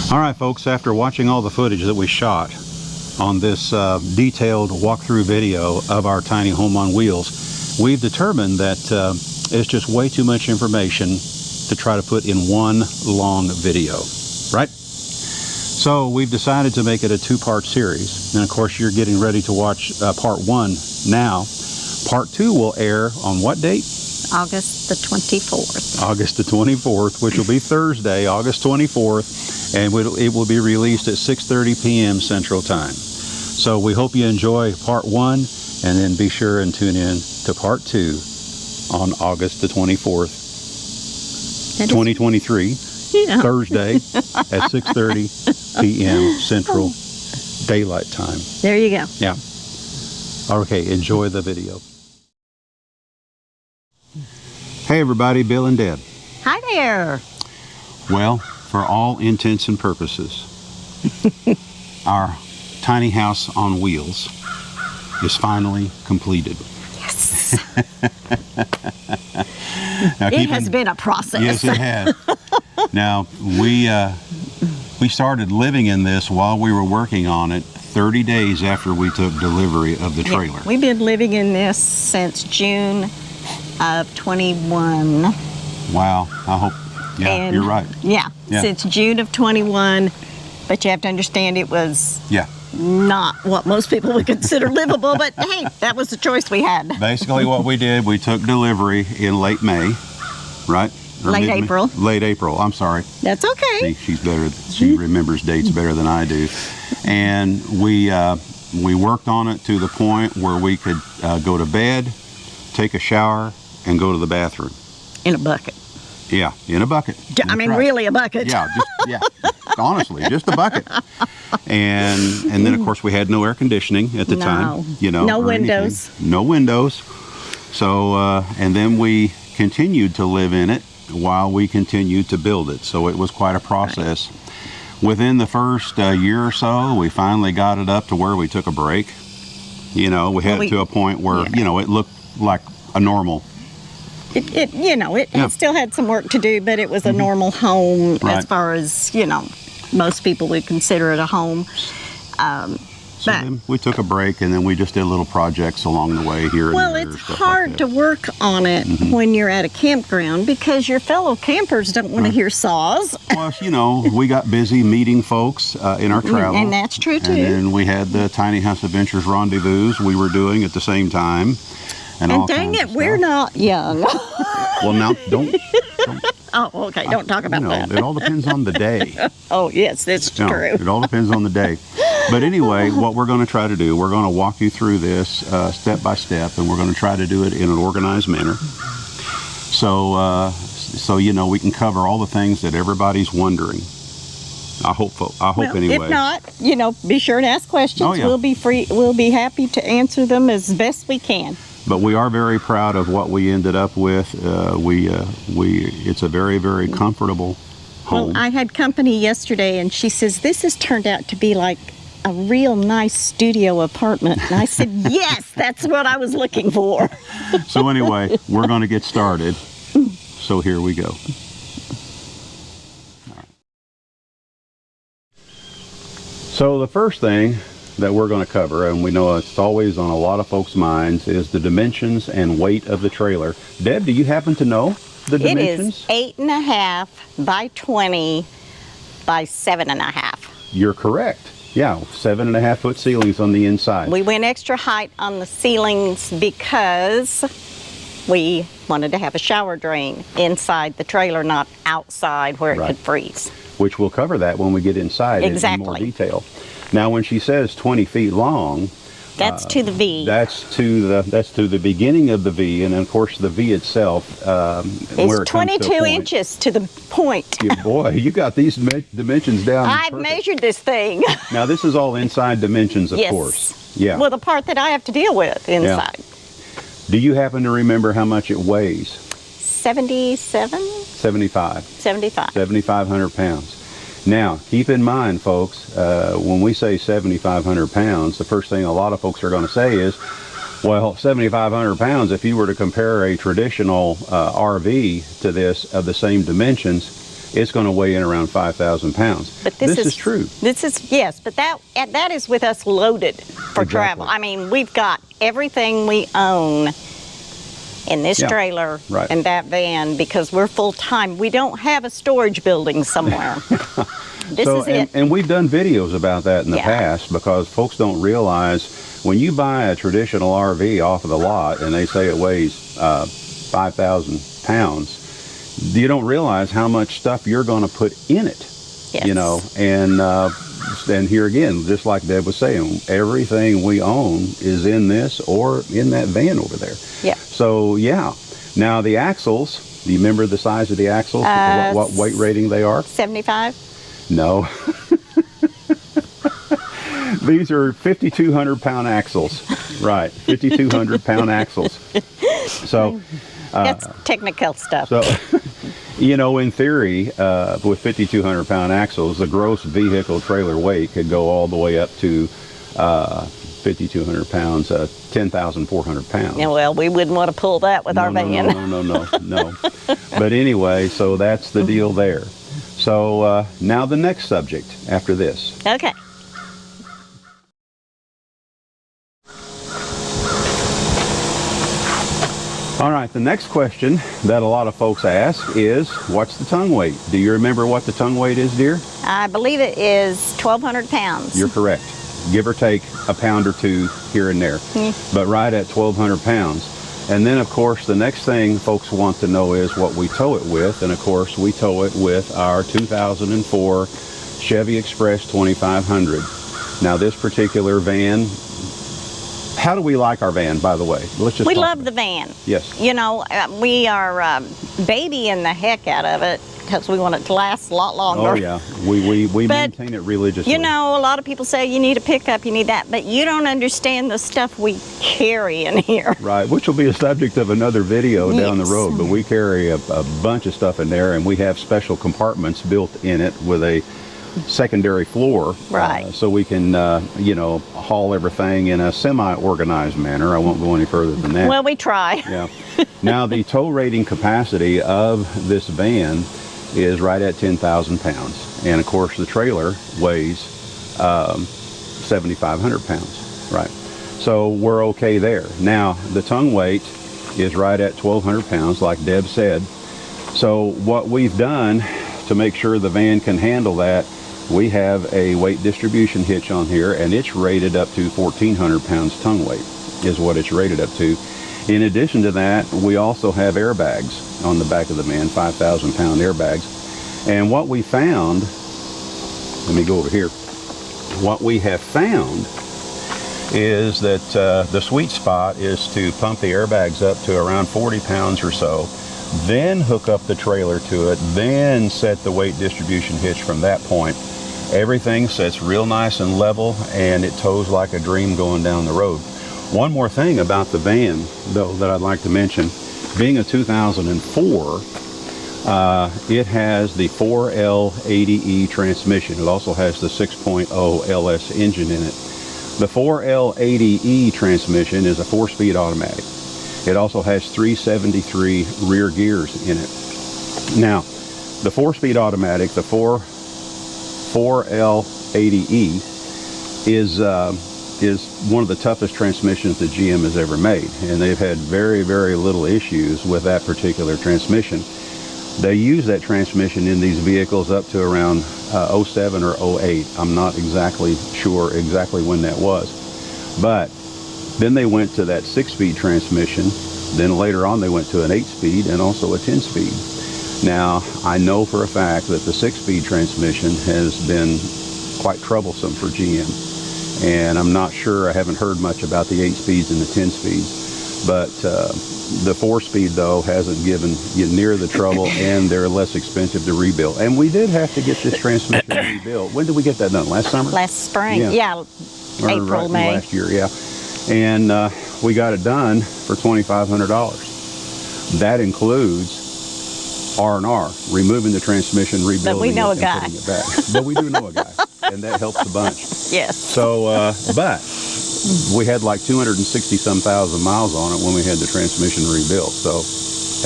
All right, folks, after watching all the footage that we shot on this detailed walkthrough video of our tiny home on wheels, we've determined that it's just way too much information to try to put in one long video, right? So we've decided to make it a two-part series. And of course, you're getting ready to watch part one now. Part two will air on what date? August the 24th. August the 24th, which will be Thursday, August 24th, and it will be released at 6:30 p.m. Central Time. So we hope you enjoy part one, and then be sure and tune in to part two on August the 24th, 2023, Thursday at 6:30 p.m. Central Daylight Time. There you go. Yeah. Okay, enjoy the video. Hey everybody, Bill and Deb. Hi there. Well, for all intents and purposes, our tiny house on wheels is finally completed. Yes. Now, it has been a process. Yes, it has. Now, we started living in this while we were working on it 30 days after we took delivery of the trailer. Yeah, we've been living in this since June of 21. Wow, I hope, yeah, and you're right. Yeah, since June of 21, but you have to understand it was not what most people would consider livable, but hey, that was the choice we had. Basically what we did, we took delivery in late May, right? Or late April. Late April, I'm sorry. That's okay. See, she's better, she remembers dates better than I do. And we worked on it to the point where we could go to bed, take a shower, and go to the bathroom. In a bucket. Yeah, in a bucket. I mean, really a bucket. Yeah, honestly, just a bucket. And then of course we had no air conditioning at the time, you know, no windows. No windows. So and then we continued to live in it while we continued to build it. So it was quite a process. Right. Within the first year or so, we finally got it up to where we took a break. You know, we had it to a point where, you know, it looked like a normal. It still had some work to do, but it was a normal home as far as, you know, most people would consider it a home. So then we took a break, and then we just did little projects along the way here and there. Well, it's hard to work on it when you're at a campground because your fellow campers don't want to hear saws. Well, you know, we got busy meeting folks in our travel. And that's true, too. And then we had the Tiny House Adventures rendezvous we were doing at the same time. And dang it, we're not young. Well, now, don't. Oh, okay, don't talk about that. It all depends on the day. Oh, yes, that's true. It all depends on the day. But anyway, what we're going to try to do, we're going to walk you through this step by step, and we're going to try to do it in an organized manner. So you know, we can cover all the things that everybody's wondering. I hope anyway. If not, you know, be sure to ask questions. Oh, yeah. We'll be happy to answer them as best we can. But we are very proud of what we ended up with. It's a very, very comfortable home. Well, I had company yesterday, and she says, this has turned out to be like a real nice studio apartment. And I said, yes, that's what I was looking for. So anyway, we're going to get started. So here we go. All right. So the first thing that we're going to cover, and we know it's always on a lot of folks' minds, is the dimensions and weight of the trailer. Deb, do you happen to know the dimensions? It is 8.5 by 20 by 7.5. You're correct. Yeah, 7.5 foot ceilings on the inside. We went extra height on the ceilings because we wanted to have a shower drain inside the trailer, not outside where it could freeze. Which we'll cover that when we get inside in more detail. Now, when she says 20 feet long, that's to the V. That's to the beginning of the V, and of course the V itself. It's 22 inches to the point. Boy, you got these dimensions down. I've measured this thing. Now this is all inside dimensions, of course. Yeah. Well, the part that I have to deal with inside. Yeah. Do you happen to remember how much it weighs? 77? 75. 75. 7,500 pounds. Now, keep in mind, folks, when we say 7,500 pounds, the first thing a lot of folks are going to say is, well, 7,500 pounds, if you were to compare a traditional RV to this of the same dimensions, it's going to weigh in around 5,000 pounds. But this is true. This is, yes, but that is with us loaded for travel. I mean, we've got everything we own in this trailer and that van because we're full-time. We don't have a storage building somewhere. This is it. And we've done videos about that in the past because folks don't realize when you buy a traditional RV off of the lot and they say it weighs 5,000 pounds, you don't realize how much stuff you're going to put in it. Yes. You know, and here again, just like Deb was saying, everything we own is in this or in that van over there. Yeah. So yeah. Now the axles, do you remember the size of the axles? What weight rating they are? 75? No. These are 5,200 pound axles. Right. 5,200 pound axles. So that's technical stuff. So, you know, in theory, with 5,200 pound axles, the gross vehicle trailer weight could go all the way up to 5,200 pounds, 10,400 pounds. Yeah, well, we wouldn't want to pull that with our van. No. But anyway, so that's the deal there. So now the next subject after this. Okay. All right, the next question that a lot of folks ask is, what's the tongue weight? Do you remember what the tongue weight is, dear? I believe it is 1,200 pounds. You're correct. Give or take a pound or two here and there, but right at 1,200 pounds. And then, of course, the next thing folks want to know is what we tow it with. And, of course, we tow it with our 2004 Chevy Express 2500. Now, this particular van, how do we like our van, by the way? We love the van. Yes. You know, we are babying the heck out of it because we want it to last a lot longer. Oh, yeah. We maintain it religiously. You know, a lot of people say you need a pickup, you need that, but you don't understand the stuff we carry in here. Right, which will be a subject of another video down the road, but we carry a bunch of stuff in there, and we have special compartments built in it with a secondary floor, so we can you know, haul everything in a semi-organized manner. I won't go any further than that. Well, we try. Yeah. Now the tow rating capacity of this van is right at 10,000 pounds, and of course the trailer weighs 7,500 pounds. Right. So we're okay there. Now the tongue weight is right at 1,200 pounds, like Deb said. So what we've done to make sure the van can handle that, we have a weight distribution hitch on here, and it's rated up to 1,400 pounds tongue weight is what it's rated up to. In addition to that, we also have airbags on the back of the van, 5,000 pound airbags. And what we found, let me go over here. What we have found is that the sweet spot is to pump the airbags up to around 40 pounds or so, then hook up the trailer to it, then set the weight distribution hitch from that point. Everything sits real nice and level, and it tows like a dream going down the road. One more thing about the van, though, that I'd like to mention. Being a 2004, it has the 4L80E transmission. It also has the 6.0 LS engine in it. The 4L80E transmission is a 4-speed automatic. It also has 373 rear gears in it. Now, the 4-speed automatic, the 4L80E, is one of the toughest transmissions that GM has ever made, and they've had very, very little issues with that particular transmission. They use that transmission in these vehicles up to around 07 or 08. I'm not exactly sure exactly when that was, but then they went to that 6-speed transmission. Then later on they went to an 8-speed and also a 10-speed. Now, I know for a fact that the 6-speed transmission has been quite troublesome for GM. And I'm not sure, I haven't heard much about the 8-speeds and the 10-speeds. But the 4-speed, though, hasn't given you near the trouble, and they're less expensive to rebuild. And we did have to get this transmission rebuilt. When did we get that done? Last summer? Last spring, yeah. April, May. Last year, yeah. And we got it done for $2,500. That includes R&R, removing the transmission, rebuilding but we know it, a guy. and putting it back. But we do know a guy, and that helps a bunch. Yes. So, but we had like 260-some thousand miles on it when we had the transmission rebuilt. So,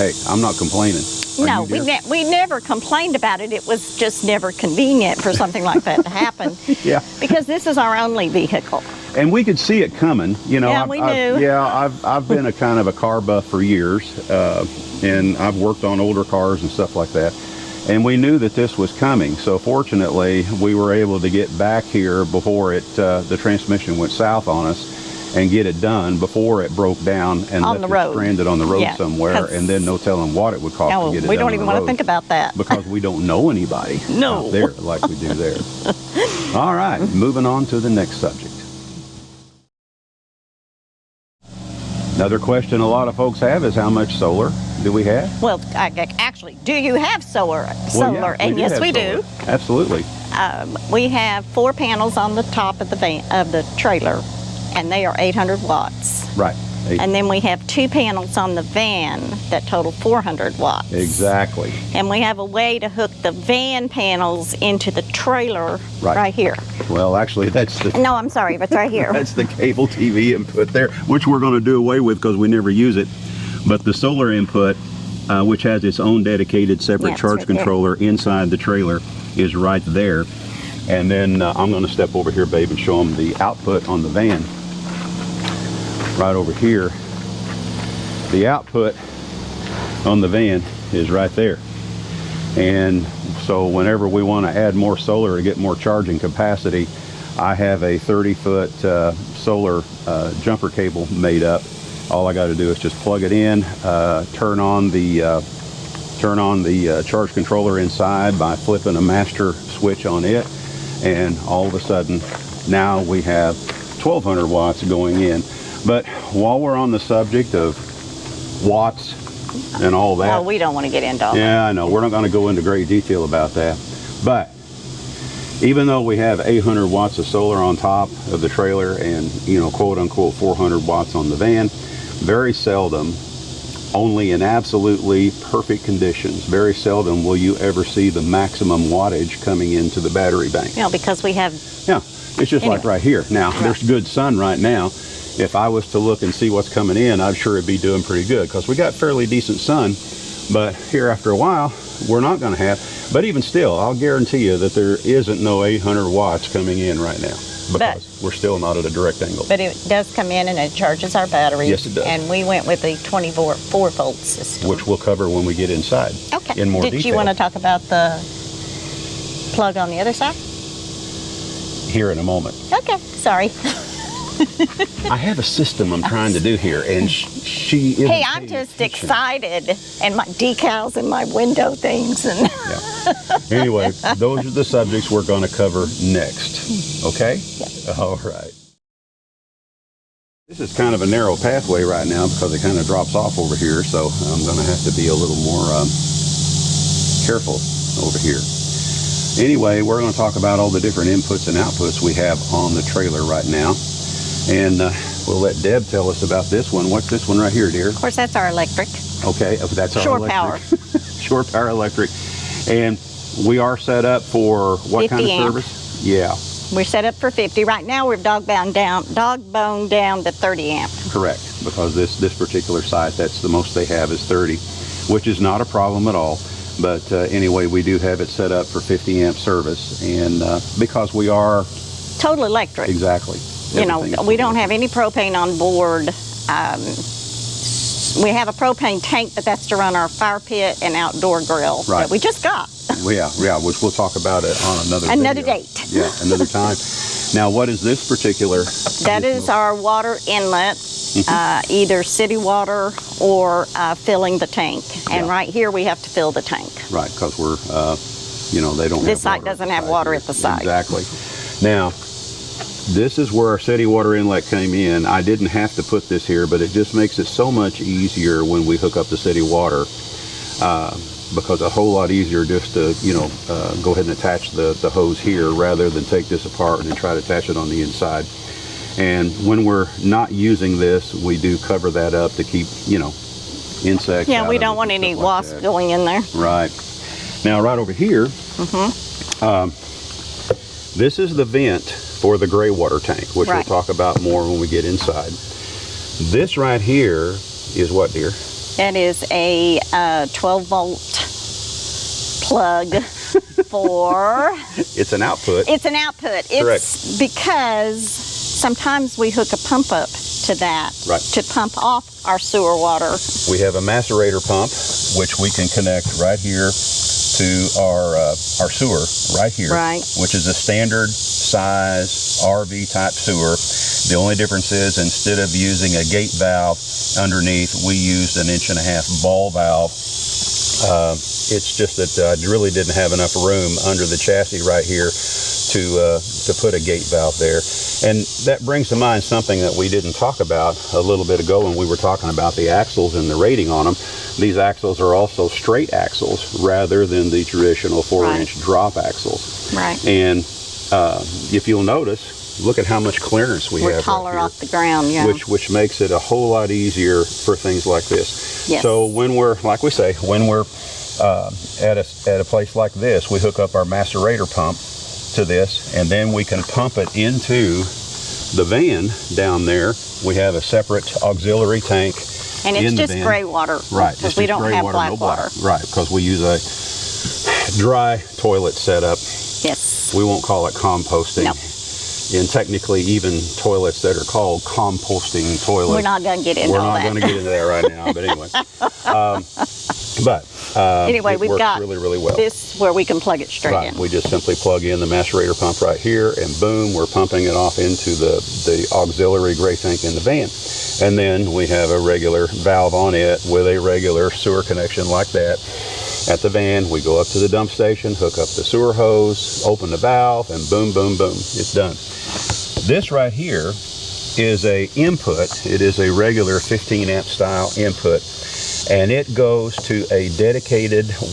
hey, I'm not complaining. No, we never complained about it. It was just never convenient for something like that to happen. Yeah. Because this is our only vehicle. And we could see it coming. You know, Yeah, we knew. I've been a kind of a car buff for years, and I've worked on older cars and stuff like that. And we knew that this was coming. So fortunately, we were able to get back here before the transmission went south on us, and get it done before it broke down and left it stranded on the road somewhere, and then no telling what it would cost to get it done. We don't even want to think about that. Because we don't know anybody out there like we do there. All right, moving on to the next subject. Another question a lot of folks have is how much solar do we have? Well, actually, do you have solar? And yes, we do. Absolutely. We have 4 panels on the top of the trailer, and they are 800 watts. Right. And then we have 2 panels on the van that total 400 watts. Exactly. And we have a way to hook the van panels into the trailer right here. Well, actually, that's the... No, I'm sorry, but it's right here. That's the cable TV input there, which we're going to do away with because we never use it. But the solar input, which has its own dedicated separate charge controller inside the trailer, is right there. And then I'm going to step over here, babe, and show them the output on the van. Right over here. The output on the van is right there. And so whenever we want to add more solar to get more charging capacity, I have a 30-foot solar jumper cable made up. All I got to do is just plug it in, turn on the charge controller inside by flipping a master switch on it, and all of a sudden now we have 1200 watts going in. But while we're on the subject of watts and all that, well, we don't want to get into all that. Yeah, I know, we're not going to go into great detail about that, but even though we have 800 watts of solar on top of the trailer and, you know, quote unquote 400 watts on the van, very seldom, only in absolutely perfect conditions, very seldom will you ever see the maximum wattage coming into the battery bank. Yeah, because we have... Yeah, it's just like right here. Now, there's good sun right now. If I was to look and see what's coming in, I'm sure it'd be doing pretty good because we got fairly decent sun. But here after a while, we're not going to have. But even still, I'll guarantee you that there isn't no 800 watts coming in right now because we're still not at a direct angle. But it does come in and it charges our battery. Yes, it does. And we went with a 24-volt system. Which we'll cover when we get inside. Okay. In more detail. Did you want to talk about the plug on the other side? Here in a moment. Okay, sorry. I have a system I'm trying to do here, and she isn't. Hey, I'm just excited, and my decals and my window things. And yeah. Anyway, those are the subjects we're going to cover next. Okay? Yeah. All right. This is kind of a narrow pathway right now because it kind of drops off over here, so I'm going to have to be a little more careful over here. Anyway, we're going to talk about all the different inputs and outputs we have on the trailer right now. And we'll let Deb tell us about this one. What's this one right here, dear? Of course, that's our electric. Okay, that's our shore electric. Power. Shore power electric. And we are set up for what kind of service? Yeah. We're set up for 50. Right now, we're dog boned down to 30 amp. Correct, because this particular site, that's the most they have is 30, which is not a problem at all. But anyway, we do have it set up for 50 amp service, and because we are total electric. Exactly. You know, we don't have any propane on board. We have a propane tank, but that's to run our fire pit and outdoor grill that we just got. Yeah, which we'll talk about it on another date. Yeah, another time. Now, what is this particular? That is our water inlet, either city water or filling the tank. And right here, we have to fill the tank. Right, because we're, you know, they don't have This site doesn't have water at the site. Exactly. Now, this is where our city water inlet came in. I didn't have to put this here, but it just makes it so much easier when we hook up the city water, because a whole lot easier just to, you know, go ahead and attach the hose here rather than take this apart and try to attach it on the inside. And when we're not using this, we do cover that up to keep, you know, insects. Yeah, we don't want any wasps going in there. Right. Now, right over here, this is the vent for the gray water tank, which we'll talk about more when we get inside. This right here is what, dear? It is a 12-volt plug for... It's an output. It's an output. Correct. It's because sometimes we hook a pump up to that to pump off our sewer water. We have a macerator pump, which we can connect right here to our sewer right here, which is a standard size RV type sewer. The only difference is instead of using a gate valve underneath, we used an 1.5-inch ball valve. It's just that I really didn't have enough room under the chassis right here to put a gate valve there. And that brings to mind something that we didn't talk about a little bit ago when we were talking about the axles and the rating on them. These axles are also straight axles rather than the traditional 4-inch drop axles. Right. And if you'll notice, look at how much clearance we have. We're taller off the ground, which makes it a whole lot easier for things like this. Yes. So when we're, like we say, when we're at a place like this, we hook up our macerator pump to this, and then we can pump it into the van down there. We have a separate auxiliary tank. And it's just gray water. Right. Because we don't have black water. Right, because we use a dry toilet setup. Yes. We won't call it composting. No. And technically, even toilets that are called composting toilets. We're not going to get into all that. We're not going to get into that right now, but anyway. Anyway, we've got really well. This where we can plug it straight in. We just simply plug in the macerator pump right here, and boom, we're pumping it off into the auxiliary gray tank in the van. And then we have a regular valve on it with a regular sewer connection like that. At the van, we go up to the dump station, hook up the sewer hose, open the valve, and boom, boom, boom, it's done. This right here is a input. It is a regular 15-amp style input, and it goes to a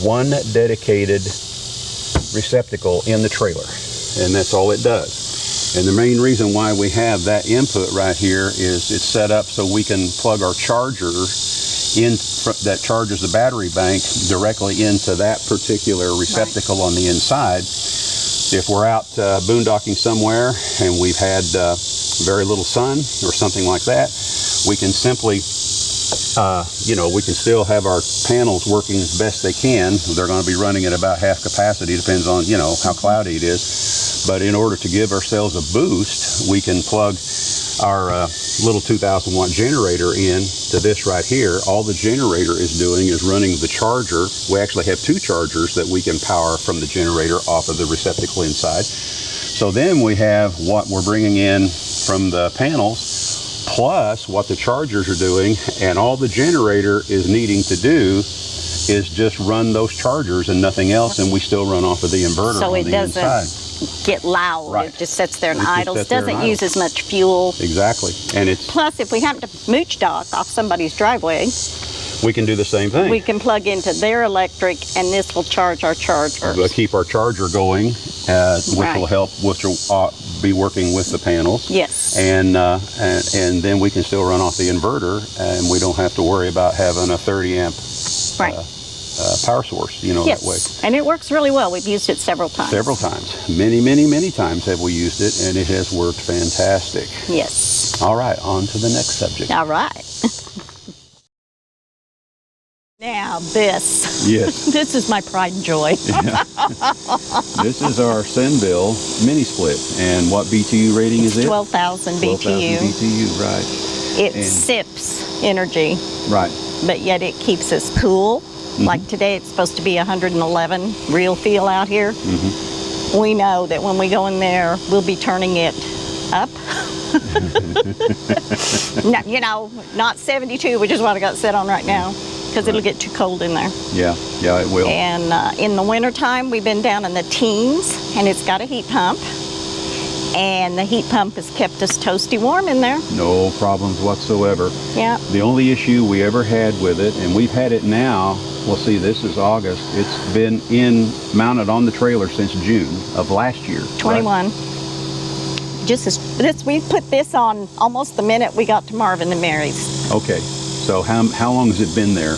one dedicated receptacle in the trailer, and that's all it does. And the main reason why we have that input right here is it's set up so we can plug our charger in that charges the battery bank directly into that particular receptacle on the inside. If we're out boondocking somewhere and we've had very little sun or something like that, we can simply, we can still have our panels working as best they can. They're going to be running at about half capacity, depends on, how cloudy it is. But in order to give ourselves a boost, we can plug our little 2,000 watt generator in to this right here. All the generator is doing is running the charger. We actually have 2 chargers that we can power from the generator off of the receptacle inside. So then we have what we're bringing in from the panels plus what the chargers are doing, and all the generator is needing to do is just run those chargers and nothing else, and we still run off of the inverter on the inside. Get loud. Right. It just sits there and idles. Doesn't use as much fuel. Exactly. And it's plus, if we happen to mooch dock off somebody's driveway, we can do the same thing. We can plug into their electric, and this will charge our charger. We'll keep our charger going, which will help, which will be working with the panels. Yes. And then we can still run off the inverter, and we don't have to worry about having a 30-amp power source, that way. And it works really well. We've used it several times. Several times. Many, many, many times have we used it, and it has worked fantastic. Yes. All right, on to the next subject. All right. Now this. Yes. This is my pride and joy. Yeah. This is our Senville mini split, and what BTU rating is it? 12,000 BTU. 12,000 BTU, right. It sips energy. Right. But yet it keeps us cool. Like today, it's supposed to be 111 real feel out here. We know that when we go in there, we'll be turning it up. No, not 72, which is what I got set on right now, because it'll get too cold in there. Yeah, it will. And in the wintertime, we've been down in the teens, and it's got a heat pump. And the heat pump has kept us toasty warm in there. No problems whatsoever. Yeah. The only issue we ever had with it, and we've had it now, well, see, this is August. It's been mounted on the trailer since June of last year. 21. Right? We put this on almost the minute we got to Marvin and Mary's. Okay. So how long has it been there?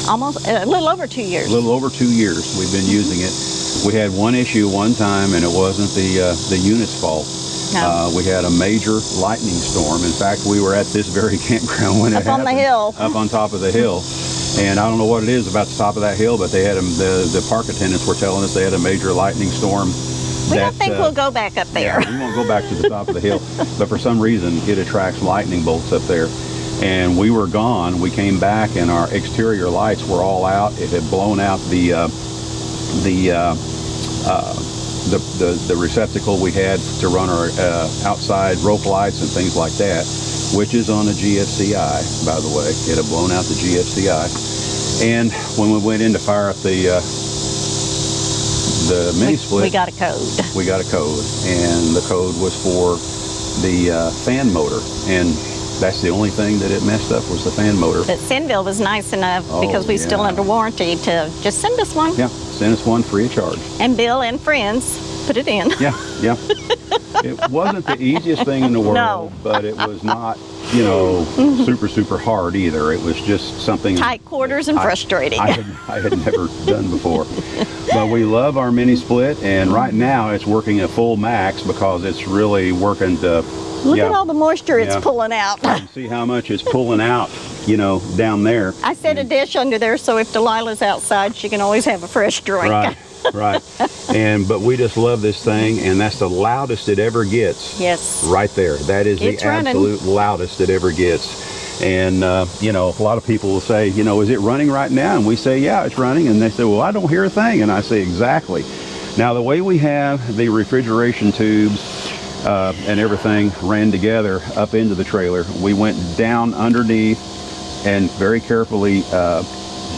Almost a little over 2 years. A little over 2 years we've been using it. We had one issue one time, and it wasn't the unit's fault. No. We had a major lightning storm. In fact, we were at this very campground when it happened. Up on the hill. Up on top of the hill. And I don't know what it is about the top of that hill, but they had the park attendants were telling us they had a major lightning storm. We don't think we'll go back up there. Yeah, we won't go back to the top of the hill, but for some reason it attracts lightning bolts up there. And we were gone. We came back, and our exterior lights were all out. It had blown out the receptacle we had to run our outside rope lights and things like that, which is on a GFCI, by the way. It had blown out the GFCI. And when we went in to fire up the mini split, we got a code. We got a code, and the code was for the fan motor, and that's the only thing that it messed up was the fan motor. But Sinville was nice enough, because we're still under warranty, to just send us one. Yeah, send us one free of charge. And Bill and friends put it in. Yeah, yeah. It wasn't the easiest thing in the world, no. But it was not, you know, super hard either. It was just something tight quarters and frustrating. I had never done before. But we love our mini split, and right now it's working at full max because it's really working to. Look at all the moisture it's pulling out. You can see how much it's pulling out, you know, down there. I set a dish under there so if Delilah's outside, she can always have a fresh drink. Right, right. But we just love this thing, and that's the loudest it ever gets. Yes. Right there. That is it's the absolute loudest it ever gets. And, you know, a lot of people will say, you know, is it running right now? And we say, yeah, it's running. And they say, well, I don't hear a thing. And I say, exactly. Now, the way we have the refrigeration tubes and everything ran together up into the trailer, we went down underneath and very carefully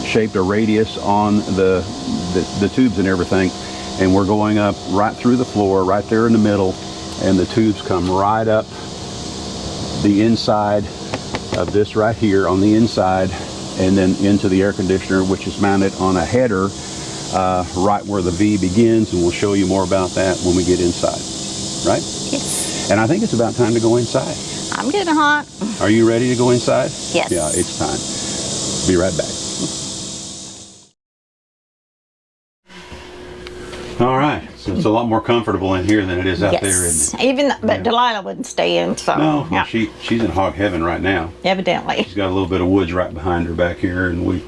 shaped a radius on the tubes and everything, and we're going up right through the floor, right there in the middle, and the tubes come right up the inside of this right here on the inside, and then into the air conditioner, which is mounted on a header right where the V begins, and we'll show you more about that when we get inside. Right? Yes. And I think it's about time to go inside. I'm getting hot. Are you ready to go inside? Yes. Yeah, it's time. Be right back. All right. So it's a lot more comfortable in here than it is out there, isn't it? But Delilah wouldn't stay in, so. No, well, she's in hog heaven right now. Evidently. She's got a little bit of woods right behind her back here, and we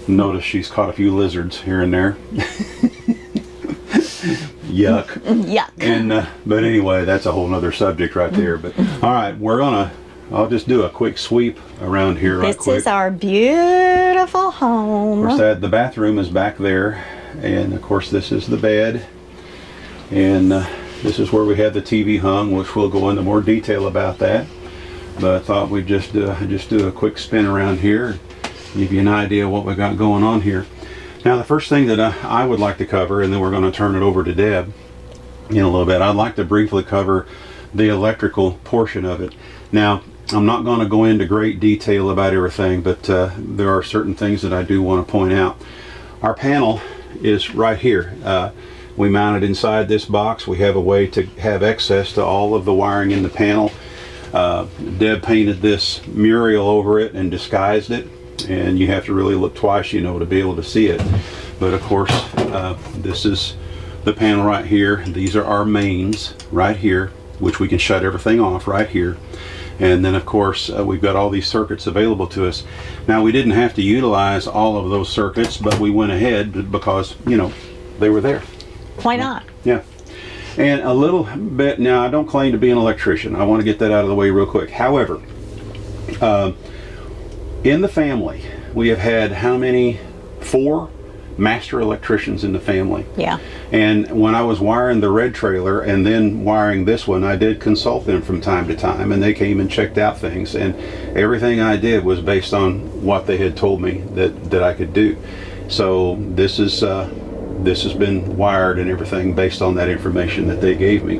noticed she's caught a few lizards here and there. Yuck. Yuck. And but anyway, that's a whole nother subject right there. But all right, I'll just do a quick sweep around here right quick. This is our beautiful home. Of course, the bathroom is back there, and of course this is the bed, and this is where we had the TV hung, which we'll go into more detail about that. But I thought we'd just do a quick spin around here, give you an idea of what we got going on here. Now, the first thing that I would like to cover, and then we're going to turn it over to Deb in a little bit, I'd like to briefly cover the electrical portion of it. Now, I'm not going to go into great detail about everything, but there are certain things that I do want to point out. Our panel is right here. We mounted inside this box. We have a way to have access to all of the wiring in the panel. Deb painted this mural over it and disguised it. And you have to really look twice, you know, to be able to see it. But of course, this is the panel right here. These are our mains right here, which we can shut everything off right here. And then of course, we've got all these circuits available to us. Now, we didn't have to utilize all of those circuits, but we went ahead because, you know, they were there. Why not? Yeah. And a little bit, now I don't claim to be an electrician. I want to get that out of the way real quick. However, in the family, we have had how many? 4 master electricians in the family. Yeah. And when I was wiring the red trailer and then wiring this one, I did consult them from time to time, and they came and checked out things, and everything I did was based on what they had told me that I could do. So this has been wired and everything based on that information that they gave me.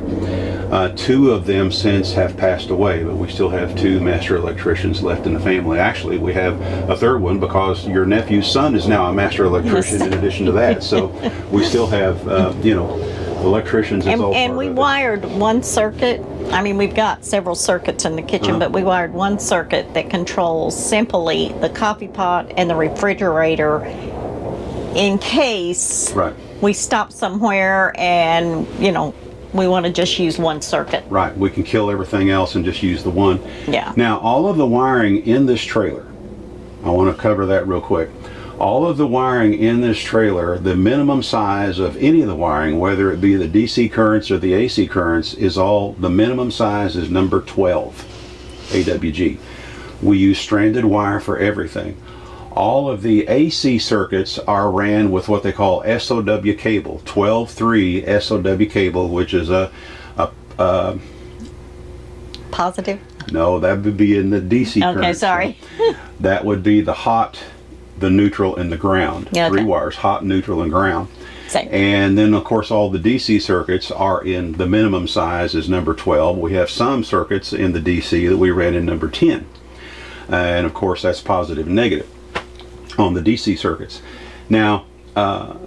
2 of them since have passed away, but we still have 2 master electricians left in the family. Actually, we have a 3rd one because your nephew's son is now a master electrician in addition to that. So we still have, you know, electricians. And we wired one circuit. I mean, we've got several circuits in the kitchen, but we wired one circuit that controls simply the coffee pot and the refrigerator, in case we stop somewhere and, you know, we want to just use one circuit. Right, we can kill everything else and just use the one. Yeah. Now, all of the wiring in this trailer I want to cover that real quick. All of the wiring in this trailer, the minimum size of any of the wiring, whether it be the DC currents or the AC currents, is all, the minimum size is number 12 AWG. We use stranded wire for everything. All of the AC circuits are ran with what they call SOW cable, 12-3 SOW cable, which is a positive? No, that would be in the DC current. Okay, sorry. So that would be the hot, the neutral, and the ground. Okay. 3 wires, hot, neutral, and ground. Same. And then, of course, all the DC circuits are in the minimum size is number 12. We have some circuits in the DC that we ran in number 10. And, of course, that's positive and negative on the DC circuits. Now,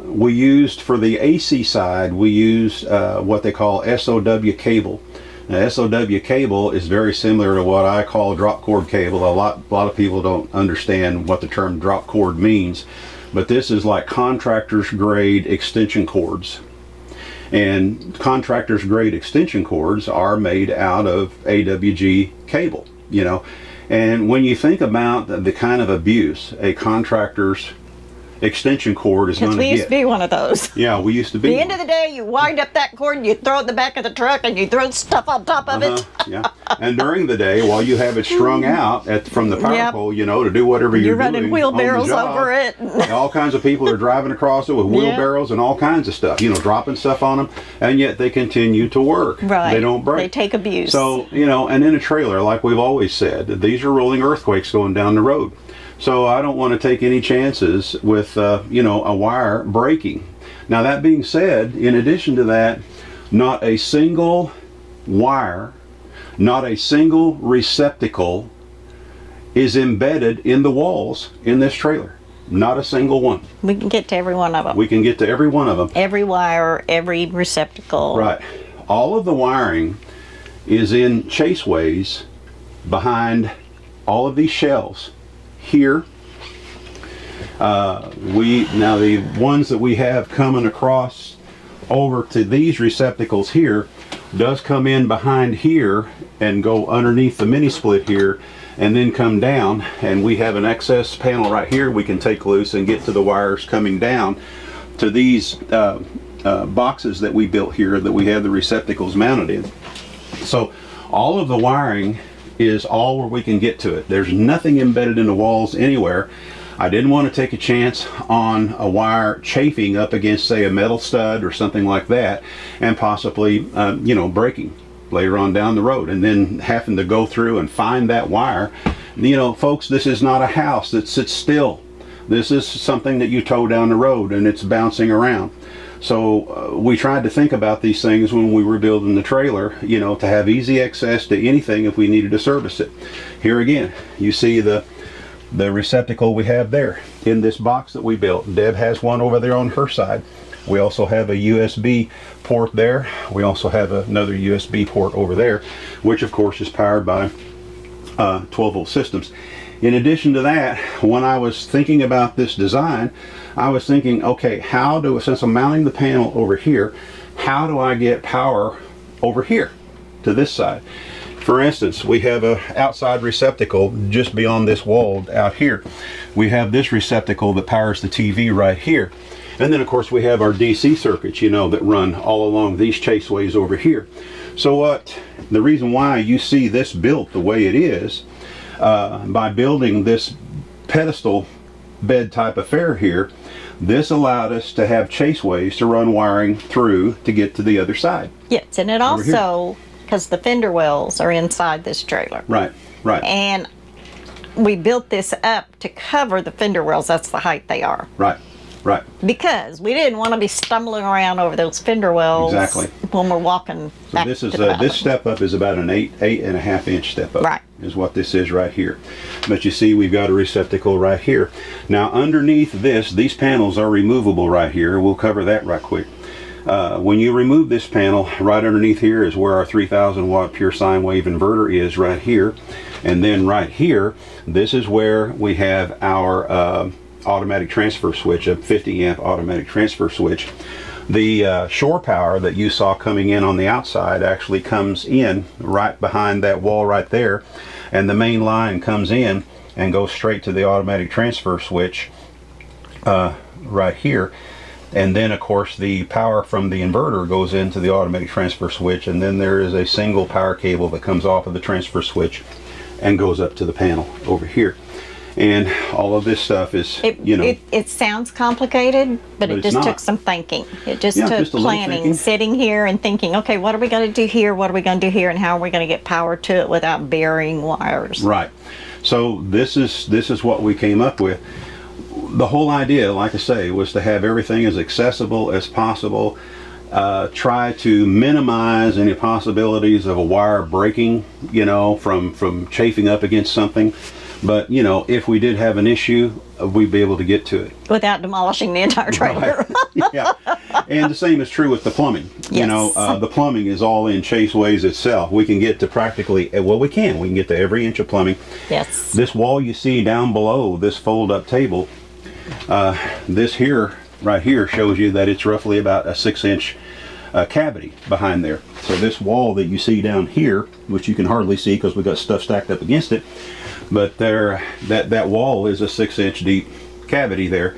we used, for the AC side, we used what they call SOW cable. Now, SOW cable is very similar to what I call drop cord cable. A lot of people don't understand what the term drop cord means, but this is like contractor's grade extension cords. And contractor's grade extension cords are made out of AWG cable, you know. And when you think about the kind of abuse a contractor's extension cord is going to get. Because we used to be one of those. Yeah, we used to be. At the end of the day, you wind up that cord and you throw it in the back of the truck and you throw stuff on top of it. Yeah, and during the day, while you have it strung out from the power pole, you know, to do whatever you're doing. You're running wheelbarrows over it. All kinds of people are driving across it with wheelbarrows and all kinds of stuff, you know, dropping stuff on them, and yet they continue to work. Right. They don't break. They take abuse. So, you know, and in a trailer, like we've always said, these are rolling earthquakes going down the road. So I don't want to take any chances with, you know, a wire breaking. Now, that being said, in addition to that, not a single wire, not a single receptacle is embedded in the walls in this trailer. Not a single one. We can get to every one of them. We can get to every one of them. Every wire, every receptacle. Right. All of the wiring is in chaseways behind all of these shelves. Here, now the ones that we have coming across over to these receptacles here does come in behind here and go underneath the mini split here and then come down, and we have an excess panel right here we can take loose and get to the wires coming down to these boxes that we built here that we have the receptacles mounted in. So all of the wiring is all where we can get to it. There's nothing embedded in the walls anywhere. I didn't want to take a chance on a wire chafing up against, say, a metal stud or something like that, and possibly, you know, breaking later on down the road, and then having to go through and find that wire. You know, folks, this is not a house that sits still. This is something that you tow down the road and it's bouncing around. So we tried to think about these things when we were building the trailer, you know, to have easy access to anything if we needed to service it. Here again, you see the receptacle we have there in this box that we built. Deb has one over there on her side. We also have a USB port there. We also have another USB port over there, which of course is powered by 12-volt systems. In addition to that, when I was thinking about this design, I was thinking, okay, since I'm mounting the panel over here, how do I get power over here to this side? For instance, we have an outside receptacle just beyond this wall out here. We have this receptacle that powers the TV right here. And then of course we have our DC circuits, you know, that run all along these chaseways over here. So the reason why you see this built the way it is, by building this pedestal bed type affair here, this allowed us to have chaseways to run wiring through to get to the other side. Yes, and it also, because the fender wells are inside this trailer. Right, right. And we built this up to cover the fender wells. That's the height they are. Right, right. Because we didn't want to be stumbling around over those fender wells. Exactly. When we're walking back this is this step up is about an 8.5 inch step up. Right. Is what this is right here. But you see we've got a receptacle right here. Now underneath this, these panels are removable right here. We'll cover that right quick. When you remove this panel, right underneath here is where our 3,000 watt pure sine wave inverter is right here. And then right here, this is where we have our automatic transfer switch, a 50 amp automatic transfer switch. The shore power that you saw coming in on the outside actually comes in right behind that wall right there, and the main line comes in and goes straight to the automatic transfer switch right here. And then of course the power from the inverter goes into the automatic transfer switch, and then there is a single power cable that comes off of the transfer switch and goes up to the panel over here. And all of this stuff is, it sounds complicated, but it just took some thinking. It just took planning, sitting here and thinking, okay, what are we going to do here? What are we going to do here? And how are we going to get power to it without burying wires? Right. So this is what we came up with. The whole idea, like I say, was to have everything as accessible as possible. Try to minimize any possibilities of a wire breaking, from chafing up against something. But, if we did have an issue, we'd be able to get to it. Without demolishing the entire trailer. Right. Yeah. And the same is true with the plumbing. Yes. The plumbing is all in Chaseways itself. We can get to practically, we can get to every inch of plumbing. Yes. This wall you see down below this fold-up table, this here, right here, shows you that it's roughly about a 6-inch cavity behind there. So this wall that you see down here, which you can hardly see because we've got stuff stacked up against it, but that wall is a 6-inch deep cavity there,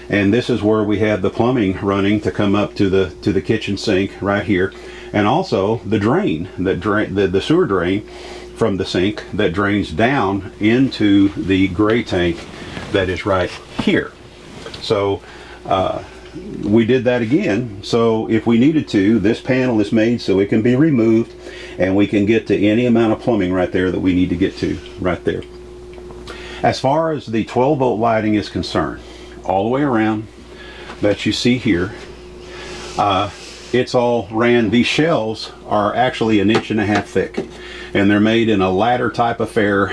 and this is where we have the plumbing running to come up to the kitchen sink right here, and also the drain the sewer drain from the sink that drains down into the gray tank that is right here. So we did that again. So if we needed to, this panel is made so it can be removed, and we can get to any amount of plumbing right there that we need to get to right there. As far as the 12-volt lighting is concerned, all the way around that you see here, it's all ran. These shelves are actually 1.5 inches thick, and they're made in a ladder type affair.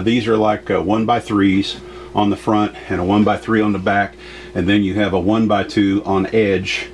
These are like 1x3s on the front and a 1x3 on the back, and then you have a 1x2 on edge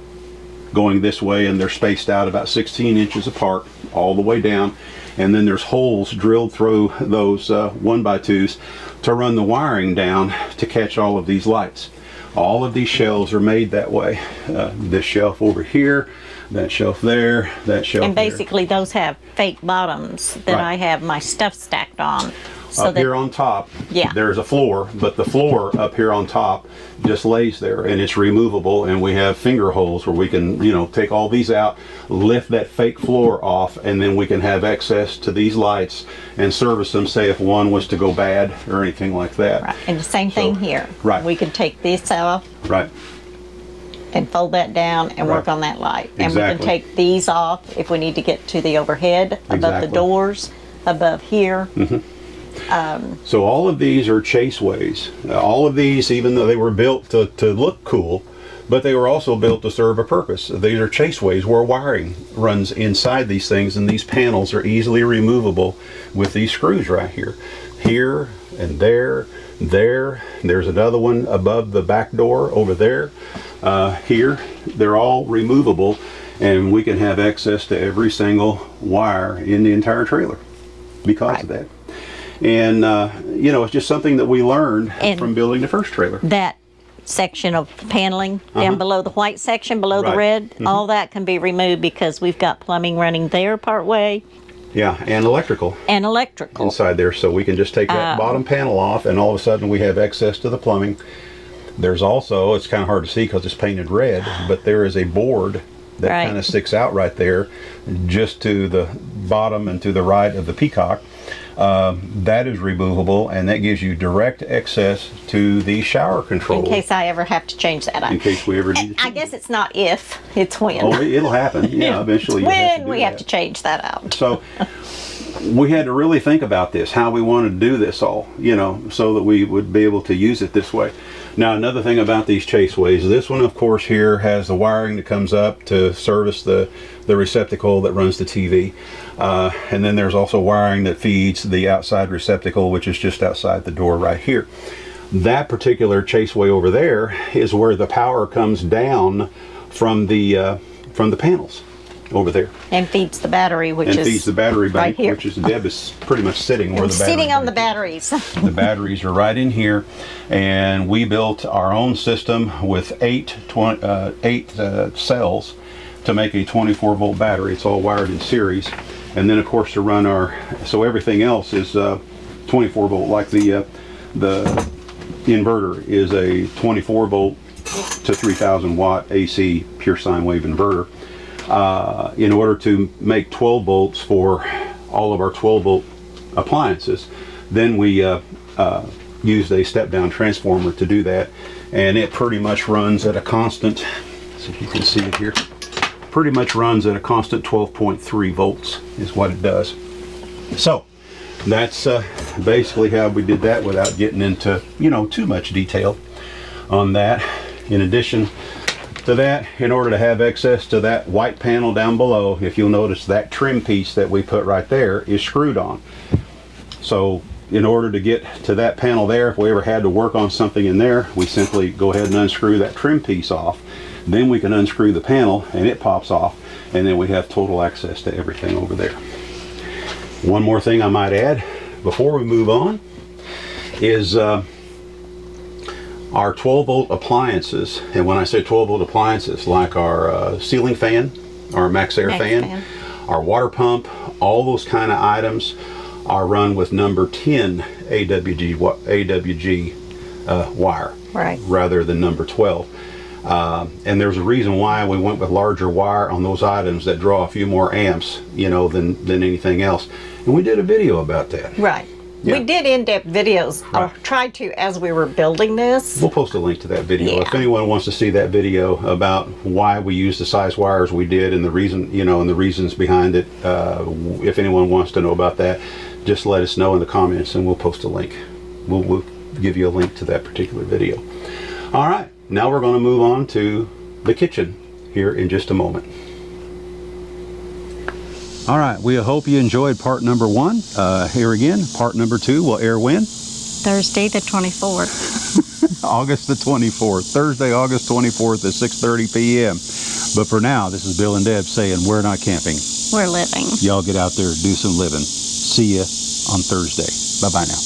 going this way, and they're spaced out about 16 inches apart all the way down. And then there's holes drilled through those 1x2s to run the wiring down to catch all of these lights. All of these shelves are made that way. This shelf over here, that shelf there, that shelf and basically there. Those have fake bottoms that I have my stuff stacked on. So up here on top, there's a floor, but the floor up here on top just lays there, and it's removable, and we have finger holes where we can, take all these out, lift that fake floor off, and then we can have access to these lights and service them, say if one was to go bad or anything like that. Right. And the same thing here. Right. We can take this off. Right. And fold that down and work on that light. And we can take these off if we need to get to the overhead, above the doors, above here. Mm-hmm. So all of these are Chaseways. All of these, even though they were built to look cool, but they were also built to serve a purpose. These are Chaseways where wiring runs inside these things, and these panels are easily removable with these screws right here. Here and there. There's another one above the back door over there. Here, they're all removable, and we can have access to every single wire in the entire trailer because of that. And it's just something that we learned from building the first trailer. That section of paneling down below the white section, below the red, all that can be removed because we've got plumbing running there part way. Yeah, and electrical. And electrical. Inside there, so we can just take that bottom panel off, and all of a sudden we have access to the plumbing. There's also, it's kind of hard to see because it's painted red, but there is a board that kind of sticks out right there just to the bottom and to the right of the peacock. That is removable, and that gives you direct access to the shower control. In case I ever have to change that. In case we ever need to. I guess it's not if, it's when. Oh, it'll happen. Yeah, eventually. When we have to change that out. So we had to really think about this, how we wanted to do this all, so that we would be able to use it this way. Now, another thing about these Chaseways, this one, of course, here has the wiring that comes up to service the receptacle that runs the TV. And then there's also wiring that feeds the outside receptacle, which is just outside the door right here. That particular Chaseway over there is where the power comes down from the panels over there. And feeds the battery, which is feeds the battery bank, right here. which is Deb is pretty much sitting where the battery sitting on the is. batteries. The batteries are right in here, and we built our own system with eight cells to make a 24-volt battery. It's all wired in series, and then of course to run so everything else is 24 volt, like the the inverter is a 24 volt to 3000 watt AC pure sine wave inverter. In order to make 12 volts for all of our 12 volt appliances, then we used a step down transformer to do that, and it pretty much runs at a constant, so if you can see it here, pretty much runs at a constant 12.3 volts is what it does. So that's basically how we did that without getting into, you know, too much detail on that. In addition to that, in order to have access to that white panel down below, if you'll notice, that trim piece that we put right there is screwed on. So in order to get to that panel there, if we ever had to work on something in there, we simply go ahead and unscrew that trim piece off. Then we can unscrew the panel and it pops off, and then we have total access to everything over there. One more thing I might add before we move on is our 12 volt appliances. And when I say 12 volt appliances, like our ceiling fan, our max air fan, our water pump, all those kind of items are run with number 10 AWG wire, right, rather than number 12. And there's a reason why we went with larger wire on those items that draw a few more amps, you know, than anything else. And we did a video about that. Right. Yeah. We did in-depth videos. Right. I tried to as we were building this. We'll post a link to that video. Yeah. If anyone wants to see that video about why we used the size wires we did and the reason, you know, and the reasons behind it, if anyone wants to know about that, just let us know in the comments and we'll post a link. We'll give you a link to that particular video. All right. Now we're going to move on to the kitchen here in just a moment. All right, we hope you enjoyed part number 1. Here again, part number 2 will air when? Thursday the 24th. August the 24th. Thursday, August 24th at 6:30 p.m. But for now, this is Bill and Deb saying we're not camping. We're living. Y'all get out there, do some living. See ya on Thursday. Bye-bye now.